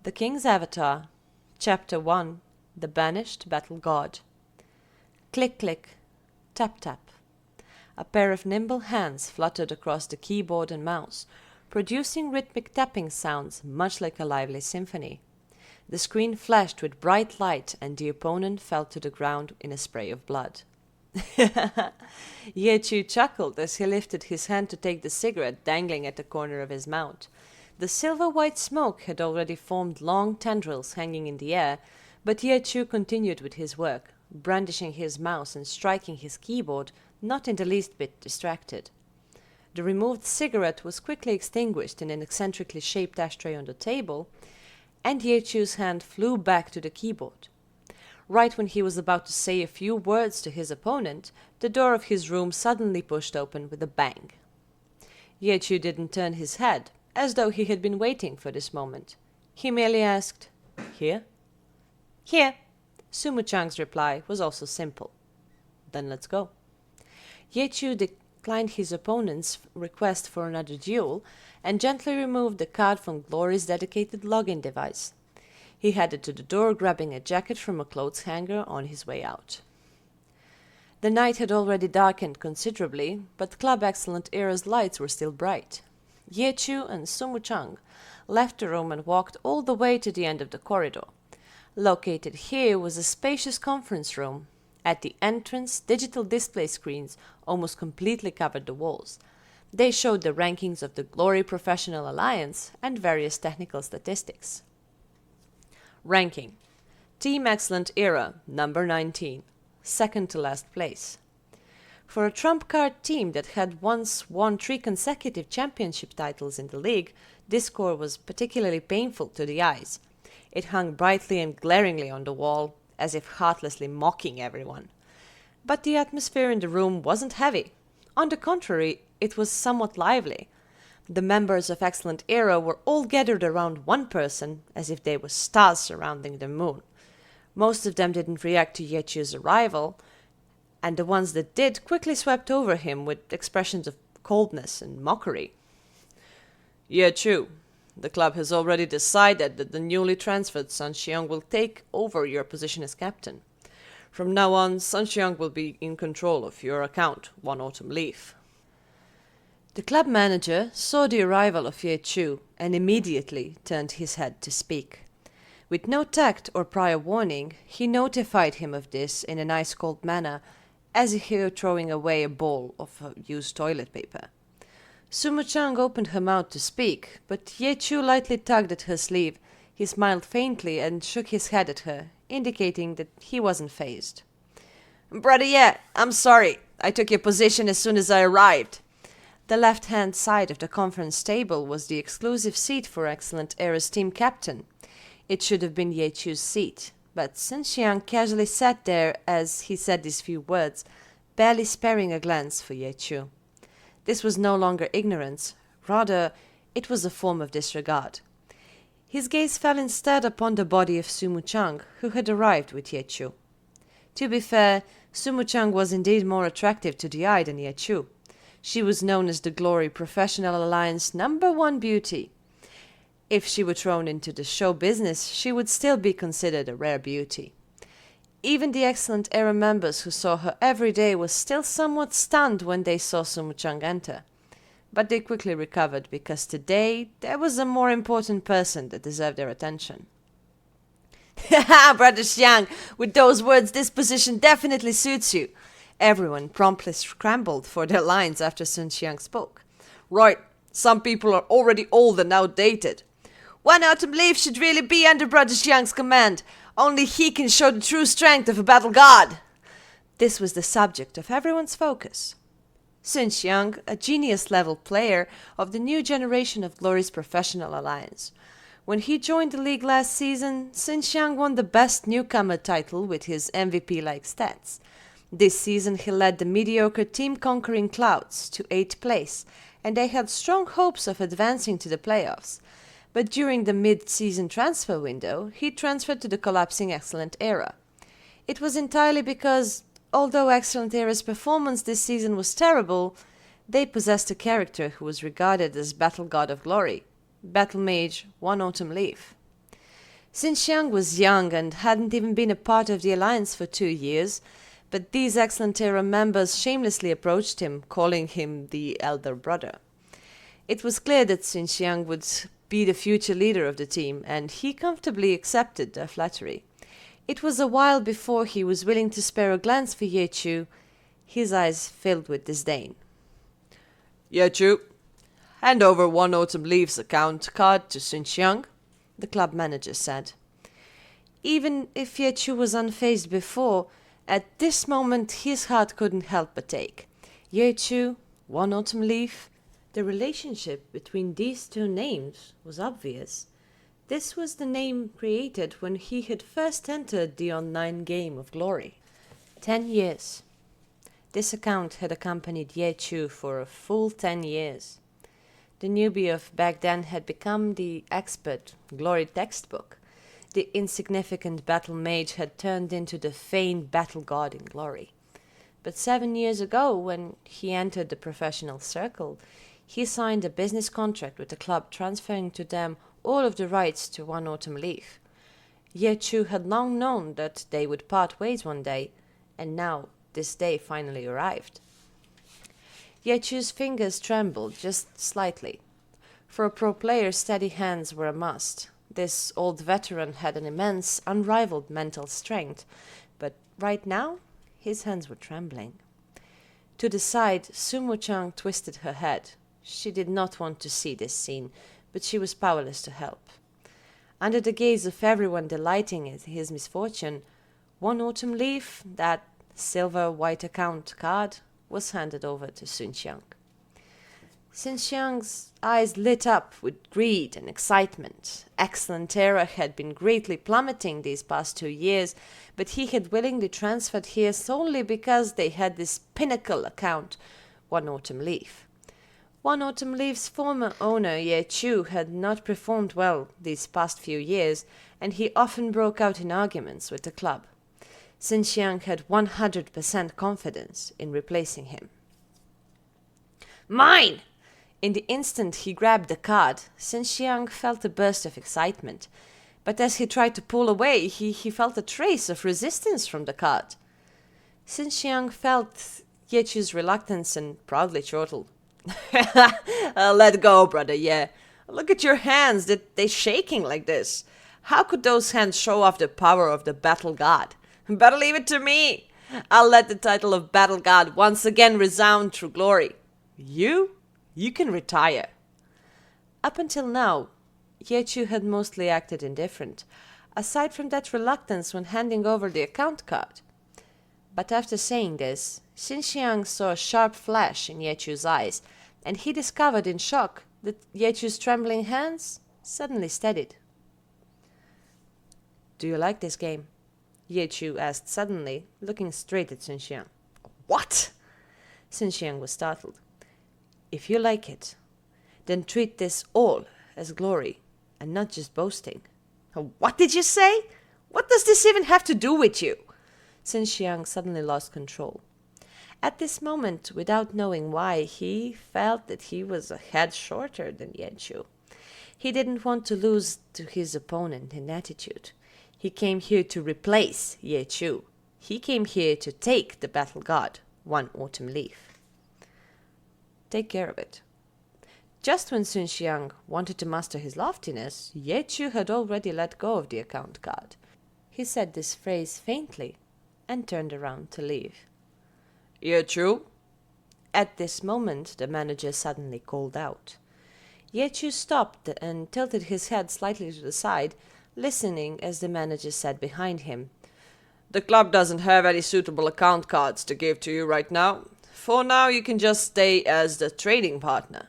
The King's Avatar, Chapter 1, The Banished Battle God. Click, click, tap, tap. A pair of nimble hands fluttered across the keyboard and mouse, producing rhythmic tapping sounds much like a lively symphony. The screen flashed with bright light and the opponent fell to the ground in a spray of blood. Ye Chu chuckled as he lifted his hand to take the cigarette dangling at the corner of his mouth. The silver-white smoke had already formed long tendrils hanging in the air, but Ye Chu continued with his work, brandishing his mouse and striking his keyboard, not in the least bit distracted. The removed cigarette was quickly extinguished in an eccentrically shaped ashtray on the table, and Ye Chu's hand flew back to the keyboard. Right when he was about to say a few words to his opponent, the door of his room suddenly pushed open with a bang. Ye Chu didn't turn his head, as though he had been waiting for this moment. He merely asked, "Here?" "Here." Sumu Chang's reply was also simple. "Then let's go." Ye Chu declined his opponent's request for another duel and gently removed the card from Glory's dedicated login device. He headed to the door, grabbing a jacket from a clothes hanger on his way out. The night had already darkened considerably, but Club Excellent Era's lights were still bright. Ye Chu and Sumu Chang left the room and walked all the way to the end of the corridor. Located here was a spacious conference room. At the entrance, digital display screens almost completely covered the walls. They showed the rankings of the Glory Professional Alliance and various technical statistics. Ranking: Team Excellent Era, number 19, second to last place. For a trump card team that had once won 3 consecutive championship titles in the league, this score was particularly painful to the eyes. It hung brightly and glaringly on the wall, as if heartlessly mocking everyone. But the atmosphere in the room wasn't heavy. On the contrary, it was somewhat lively. The members of Excellent Era were all gathered around one person, as if they were stars surrounding the moon. Most of them didn't react to Ye Chu's arrival, and the ones that did quickly swept over him with expressions of coldness and mockery. "Ye Chu, the club has already decided that the newly transferred Sun Xiang will take over your position as captain. From now on, Sun Xiang will be in control of your account, One Autumn Leaf." The club manager saw the arrival of Ye Chu and immediately turned his head to speak. With no tact or prior warning, he notified him of this in an ice-cold manner, as if he were throwing away a bowl of used toilet paper. Sumu Chang opened her mouth to speak, but Ye Chu lightly tugged at her sleeve. He smiled faintly and shook his head at her, indicating that he wasn't fazed. "Brother Ye, I'm sorry. I took your position as soon as I arrived." The left-hand side of the conference table was the exclusive seat for Excellent Era's team captain. It should have been Ye Chu's seat, but Sun Xiang casually sat there as he said these few words, barely sparing a glance for Ye Chu. This was no longer ignorance, rather it was a form of disregard. His gaze fell instead upon the body of Sumu Chang, who had arrived with Ye Chu. To be fair, Sumu Chang was indeed more attractive to the eye than Ye Chu. She was known as the Glory Professional Alliance #1 beauty. If she were thrown into the show business, she would still be considered a rare beauty. Even the Excellent Era members who saw her every day were still somewhat stunned when they saw Sumu Chang enter. But they quickly recovered, because today there was a more important person that deserved their attention. "Ha, Brother Xiang, with those words, this position definitely suits you." Everyone promptly scrambled for their lines after Sun Xiang spoke. "Right, some people are already old and outdated. One Autumn Leaf should really be under Brother Xiang's command. Only he can show the true strength of a battle god." This was the subject of everyone's focus. Sun Xiang, a genius-level player of the new generation of Glory's Professional Alliance. When he joined the league last season, Sun Xiang won the Best Newcomer title with his MVP-like stats. This season he led the mediocre Team Conquering Clouds to 8th place, and they had strong hopes of advancing to the playoffs. But during the mid-season transfer window, he transferred to the collapsing Excellent Era. It was entirely because, although Excellent Era's performance this season was terrible, they possessed a character who was regarded as Battle God of Glory, Battle Mage One Autumn Leaf. Xinxiang was young and hadn't even been a part of the alliance for 2 years, but these excellent era members shamelessly approached him, calling him the elder brother. It was clear that Xinxiang would be the future leader of the team, and he comfortably accepted their flattery. It was a while before he was willing to spare a glance for Ye Chu, his eyes filled with disdain. Ye Chu, hand over One Autumn Leaf's account card to Xinxiang, the club manager said. Even if Ye Chu was unfazed before, at this moment his heart couldn't help but ache. Ye Chu, One Autumn Leaf, the relationship between these two names was obvious. This was the name created when he had first entered the online game of glory. 10 years. This account had accompanied Ye Chu for a full 10 years. The newbie of back then had become the expert glory textbook. The insignificant battle mage had turned into the famed battle god in glory. But 7 years ago, when he entered the professional circle, he signed a business contract with the club, transferring to them all of the rights to One Autumn Leaf. Ye Chu had long known that they would part ways one day, and now this day finally arrived. Ye Chu's fingers trembled just slightly. For a pro player, steady hands were a must. This old veteran had an immense, unrivaled mental strength, but right now his hands were trembling. To the side, Sumo Chang twisted her head. She did not want to see this scene, but she was powerless to help. Under the gaze of everyone delighting in his misfortune, One Autumn Leaf, that silver-white account card, was handed over to Xinxiang. Xinxiang's eyes lit up with greed and excitement. Excellent Era had been greatly plummeting these past 2 years, but he had willingly transferred here solely because they had this pinnacle account, One Autumn Leaf. One Autumn Leaf's former owner, Ye Chu, had not performed well these past few years, and he often broke out in arguments with the club. Xinxiang had 100% confidence in replacing him. Mine! In the instant he grabbed the card, Xinxiang felt a burst of excitement. But as he tried to pull away, he felt a trace of resistance from the card. Xinxiang felt Ye Chu's reluctance and proudly chortled. Let go, brother, yeah. Look at your hands, they're shaking like this. How could those hands show off the power of the battle god? Better leave it to me. I'll let the title of battle god once again resound through glory. You can retire. Up until now, Ye Chu had mostly acted indifferent, aside from that reluctance when handing over the account card. But after saying this, Xinxiang saw a sharp flash in Ye Chu's eyes, and he discovered in shock that Ye Chu's trembling hands suddenly steadied. Do you like this game? Ye Chu asked suddenly, looking straight at Xinxiang. What? Xinxiang was startled. If you like it, then treat this all as glory, and not just boasting. What did you say? What does this even have to do with you? Xinxiang suddenly lost control. At this moment, without knowing why, he felt that he was a head shorter than Ye Chu. He didn't want to lose to his opponent in attitude. He came here to replace Ye Chu. He came here to take the battle god, One Autumn Leaf. Take care of it. Just when Xinxiang wanted to master his loftiness, Ye Chu had already let go of the account card. He said this phrase faintly and turned around to leave. Ye Chu? At this moment, the manager suddenly called out. Ye Chu stopped and tilted his head slightly to the side, listening as the manager said behind him. The club doesn't have any suitable account cards to give to you right now. For now, you can just stay as the trading partner.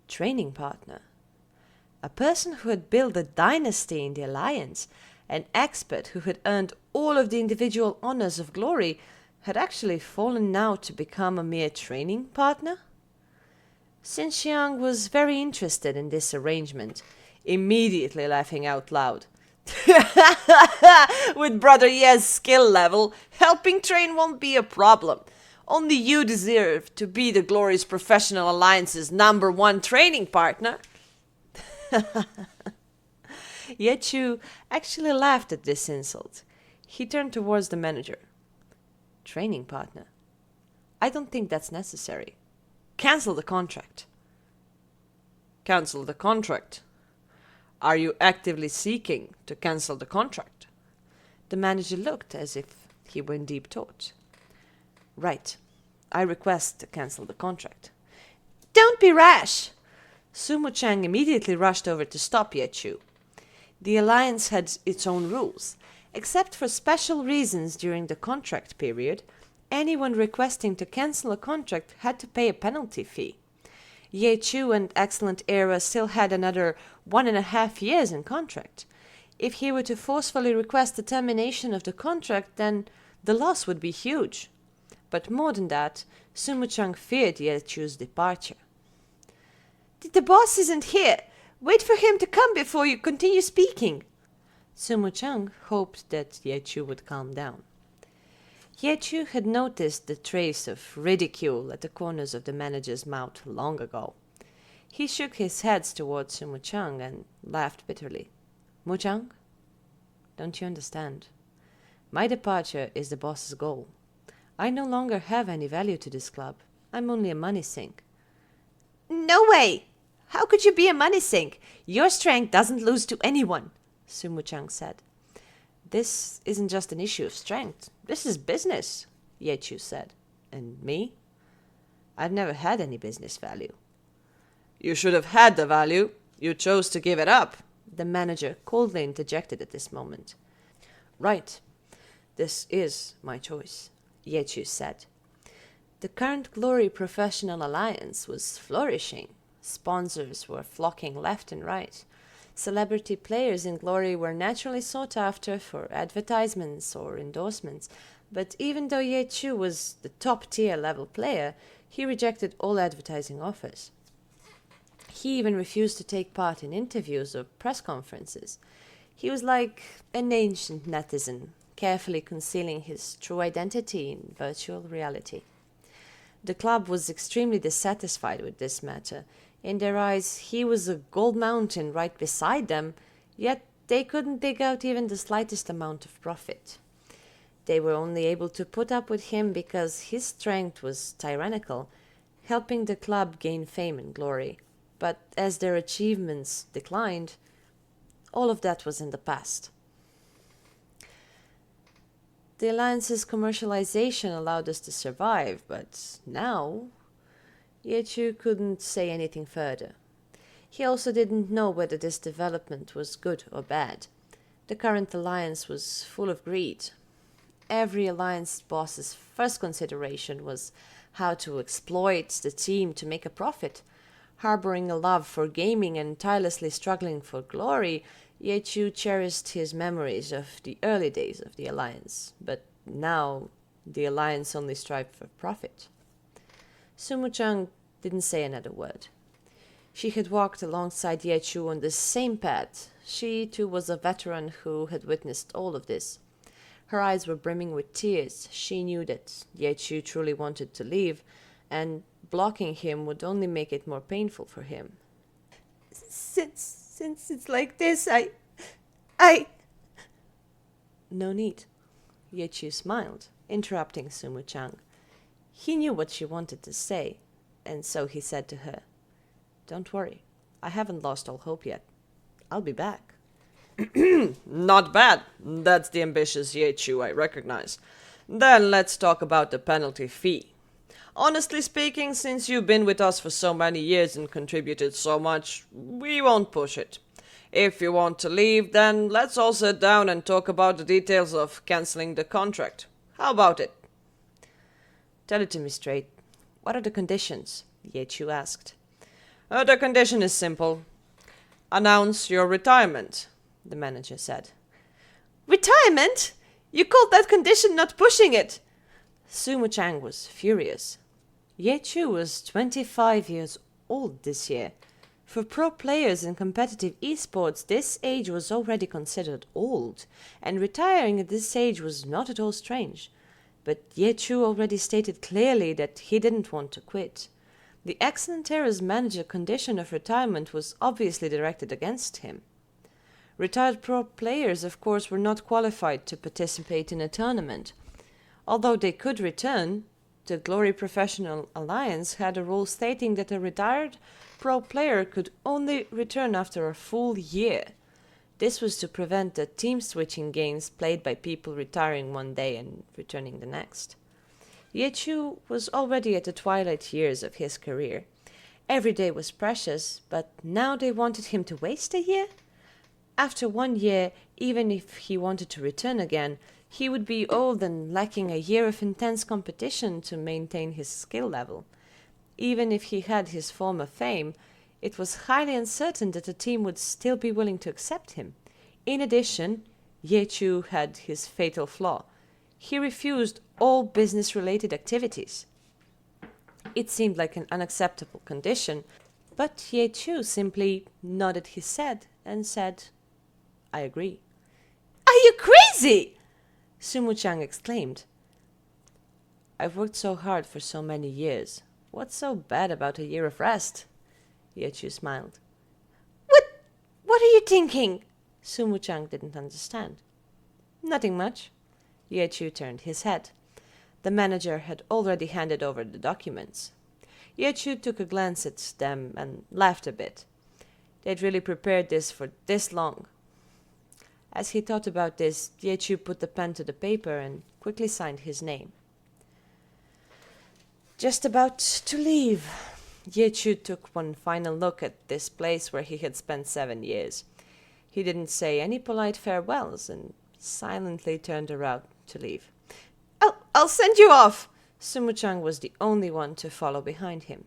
Training partner? A person who had built a dynasty in the Alliance, an expert who had earned all of the individual honors of glory, had actually fallen now to become a mere training partner? Xinxiang was very interested in this arrangement, immediately laughing out loud. With Brother Ye's skill level, helping train won't be a problem. Only you deserve to be the Glory's Professional Alliance's #1 training partner. Ye Chu actually laughed at this insult. He turned towards the manager. Training partner. I don't think that's necessary. Cancel the contract. Cancel the contract? Are you actively seeking to cancel the contract? The manager looked as if he were in deep thought. Right. I request to cancel the contract. Don't be rash! Sumo Chang immediately rushed over to stop Ye Chu. The alliance had its own rules. Except for special reasons during the contract period, anyone requesting to cancel a contract had to pay a penalty fee. Ye Chu and Excellent Era still had another 1.5 years in contract. If he were to forcefully request the termination of the contract, then the loss would be huge. But more than that, Sumo Chang feared Ye Chu's departure. The boss isn't here. Wait for him to come before you continue speaking. Sumo Chang hoped that Ye Chu would calm down. Ye Chu had noticed the trace of ridicule at the corners of the manager's mouth long ago. He shook his head towards Sumo Chang and laughed bitterly. Mu Chang, don't you understand? My departure is the boss's goal. I no longer have any value to this club. I'm only a money sink. No way! How could you be a money sink? Your strength doesn't lose to anyone, Sumo Chang said. This isn't just an issue of strength. This is business, Ye Chu said. And me? I've never had any business value. You should have had the value. You chose to give it up, the manager coldly interjected at this moment. Right. This is my choice, Ye Chu said. The current Glory Professional Alliance was flourishing. Sponsors were flocking left and right. Celebrity players in Glory were naturally sought after for advertisements or endorsements, but even though Ye Chu was the top-tier level player, he rejected all advertising offers. He even refused to take part in interviews or press conferences. He was like an ancient netizen, carefully concealing his true identity in virtual reality. The club was extremely dissatisfied with this matter. In their eyes, he was a gold mountain right beside them, yet they couldn't dig out even the slightest amount of profit. They were only able to put up with him because his strength was tyrannical, helping the club gain fame and glory. But as their achievements declined, all of that was in the past. The Alliance's commercialization allowed us to survive, but now Ye Chu couldn't say anything further. He also didn't know whether this development was good or bad. The current alliance was full of greed. Every alliance boss's first consideration was how to exploit the team to make a profit. Harboring a love for gaming and tirelessly struggling for glory, Ye Chu cherished his memories of the early days of the alliance. But now the alliance only strived for profit. Sumo Chang didn't say another word. She had walked alongside Ye Chu on the same path. She, too, was a veteran who had witnessed all of this. Her eyes were brimming with tears. She knew that Ye Chu truly wanted to leave, and blocking him would only make it more painful for him. Since it's like this, I... No need. Ye Chu smiled, interrupting Sumo Chang. He knew what she wanted to say, and so he said to her, Don't worry, I haven't lost all hope yet. I'll be back. Not bad. That's the ambitious Ye Chu I recognize. Then let's talk about the penalty fee. Honestly speaking, since you've been with us for so many years and contributed so much, we won't push it. If you want to leave, then let's all sit down and talk about the details of canceling the contract. How about it? Tell it to me straight. What are the conditions? Ye Chu asked. The condition is simple. Announce your retirement, the manager said. Retirement? You called that condition not pushing it? Sumo Chang was furious. Ye Chu was 25 years old this year. For pro players in competitive esports, this age was already considered old, and retiring at this age was not at all strange. But Ye Chu already stated clearly that he didn't want to quit. The Excellent Era's manager condition of retirement was obviously directed against him. Retired pro players, of course, were not qualified to participate in a tournament. Although they could return, the Glory Professional Alliance had a rule stating that a retired pro player could only return after a full year. This was to prevent the team switching games played by people retiring one day and returning the next. Yechu was already at the twilight years of his career. Every day was precious, but now they wanted him to waste a year? After 1 year, even if he wanted to return again, he would be old and lacking a year of intense competition to maintain his skill level. Even if he had his former fame, it was highly uncertain that the team would still be willing to accept him. In addition, Yechu had his fatal flaw. He refused all business-related activities. It seemed like an unacceptable condition, but Yechu simply nodded his head and said, "I agree." "Are you crazy?" Sumu-chan exclaimed. "I've worked so hard for so many years. What's so bad about a year of rest?" Yechu smiled. What are you thinking?" Sumu-chan didn't understand. "Nothing much." Yechu turned his head. The manager had already handed over the documents. Yechu took a glance at them and laughed a bit. They'd really prepared this for this long. As he thought about this, Yechu put the pen to the paper and quickly signed his name. Just about to leave. Yechu took one final look at this place where he had spent 7 years. He didn't say any polite farewells and silently turned around to leave. I'll send you off." Sumu-chan was the only one to follow behind him.